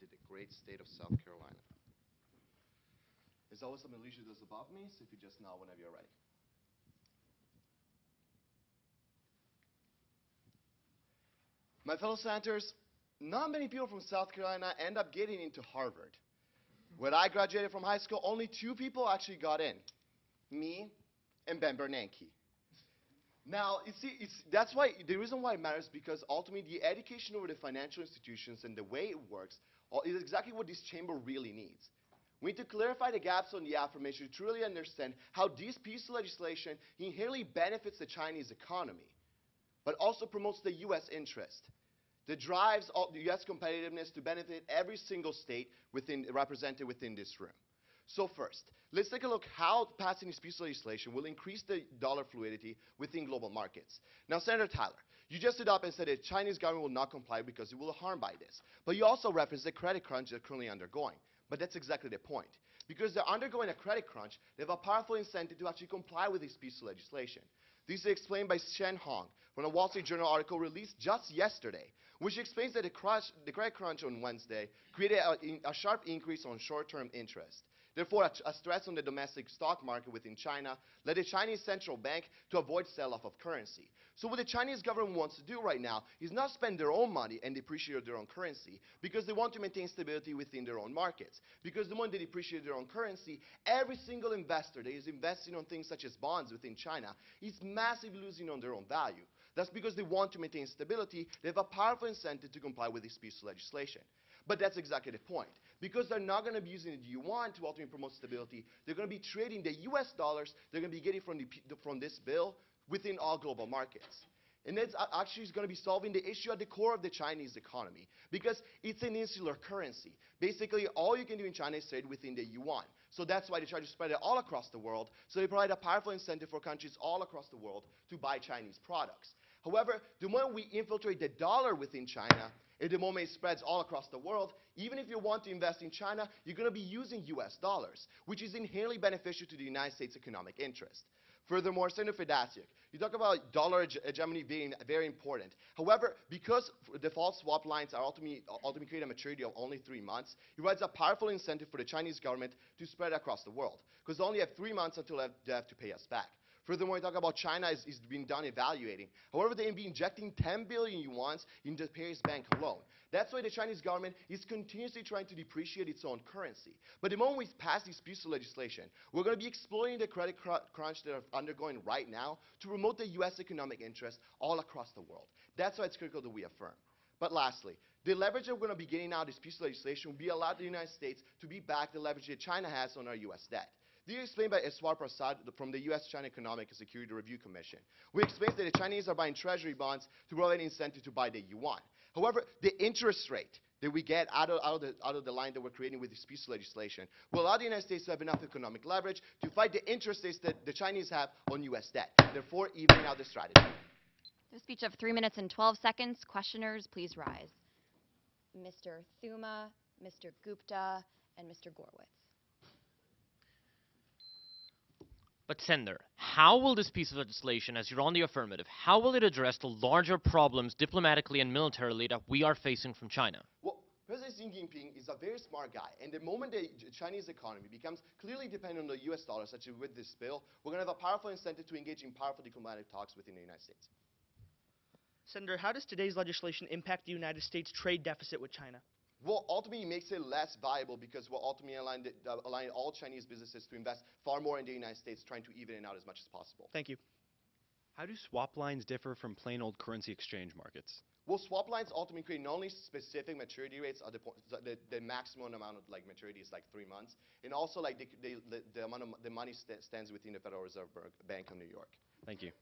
represented the great state of South Carolina. There's always some illusions above me, so if you just nod whenever you're ready. My fellow senators, not many people from South Carolina end up getting into Harvard. When I graduated from high school, only 2 people actually got in, me and Ben Bernanke. Now, you see, that's why the reason why it matters, because ultimately the education over the financial institutions and the way it works is exactly what this chamber really needs. We need to clarify the gaps on the affirmation to truly understand how this piece of legislation inherently benefits the Chinese economy, but also promotes the U.S. interest, that drives the U.S. competitiveness to benefit every single state represented within this room. So first, let's take a look how passing this piece of legislation will increase the dollar fluidity within global markets. Now, Senator Tyler, you just stood up and said that the Chinese government will not comply because it will harm by this. But you also referenced the credit crunch they're currently undergoing. But that's exactly the point. Because they're undergoing a credit crunch, they have a powerful incentive to actually comply with this piece of legislation. This is explained by Shen Hong from a Wall Street Journal article released just yesterday, which explains that the credit crunch on Wednesday created a sharp increase on short-term interest. Therefore, a stress on the domestic stock market within China led the Chinese central bank to avoid sell-off of currency. So what the Chinese government wants to do right now is not spend their own money and depreciate their own currency, because they want to maintain stability within their own markets. Because the moment they depreciate their own currency, every single investor that is investing on things such as bonds within China is massively losing on their own value. That's because they want to maintain stability. They have a powerful incentive to comply with this piece of legislation. But that's exactly the point. Because they're not going to be using the yuan to ultimately promote stability, they're going to be trading the US dollars they're going to be getting from this bill within all global markets. And that's actually going to be solving the issue at the core of the Chinese economy, because it's an insular currency. Basically, all you can do in China is trade within the yuan. So that's why they try to spread it all across the world. So they provide a powerful incentive for countries all across the world to buy Chinese products. However, the moment we infiltrate the dollar within China, at the moment it spreads all across the world, even if you want to invest in China, you're going to be using US dollars, which is inherently beneficial to the United States' economic interest. Furthermore, Senator Fedasiuk, you talk about dollar hegemony being very important. However, because default swap lines are ultimately create a maturity of only 3 months, it provides a powerful incentive for the Chinese government to spread across the world, because they only have 3 months until they have to pay us back. Furthermore, we talk about China is being done evaluating. However, they will be injecting 10 billion yuan in the Paris Bank alone. That's why the Chinese government is continuously trying to depreciate its own currency. But the moment we pass this piece of legislation, we're going to be exploiting the credit crunch they're undergoing right now to promote the U.S. economic interest all across the world. That's why it's critical that we affirm. But lastly, the leverage that we're going to be getting out of this piece of legislation will be allow the United States to be back the leverage that China has on our U.S. debt. This is explained by Eswar Prasad from the U.S.-China Economic and Security Review Commission, who explains that the Chinese are buying treasury bonds to provide an incentive to buy the yuan. However, the interest rate that we get out of the line that we're creating with this piece of legislation will allow the United States to have enough economic leverage to fight the interest rates that the Chinese have on U.S. debt, therefore evening out the strategy. The speech of 3 minutes and 12 seconds. Questioners, please rise. Mr. Thuma, Mr. Gupta, and Mr. Gorwitz. But Senator, how will this piece of legislation, as you're on the affirmative, how will it address the larger problems diplomatically and militarily that we are facing from China? Well, President Xi Jinping is a very smart guy, and the moment the Chinese economy becomes clearly dependent on the US dollar, such as with this bill, we're going to have a powerful incentive to engage in powerful diplomatic talks within the United States. Senator, how does today's legislation impact the United States' trade deficit with China? Well, ultimately it makes it less viable, because we'll ultimately align all Chinese businesses to invest far more in the United States, trying to even it out as much as possible. Thank you. How do swap lines differ from plain old currency exchange markets? Well, swap lines ultimately create not only specific maturity rates, the maximum amount of maturity is 3 months, and also the amount of the money stands within the Federal Reserve Bank of New York. Thank you.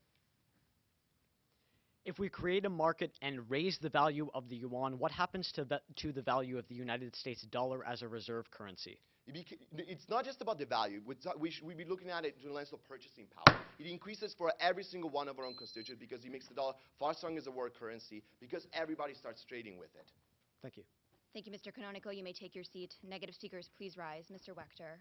If we create a market and raise the value of the yuan, what happens to the value of the United States dollar as a reserve currency? It's not just about the value. We'd be looking at it through the lens of purchasing power. It increases for every single one of our own constituents, because it makes the dollar far stronger as a world currency, because everybody starts trading with it. Thank you. Thank you, Mr. Canonical. You may take your seat. Negative speakers, please rise. Mr. Wechter.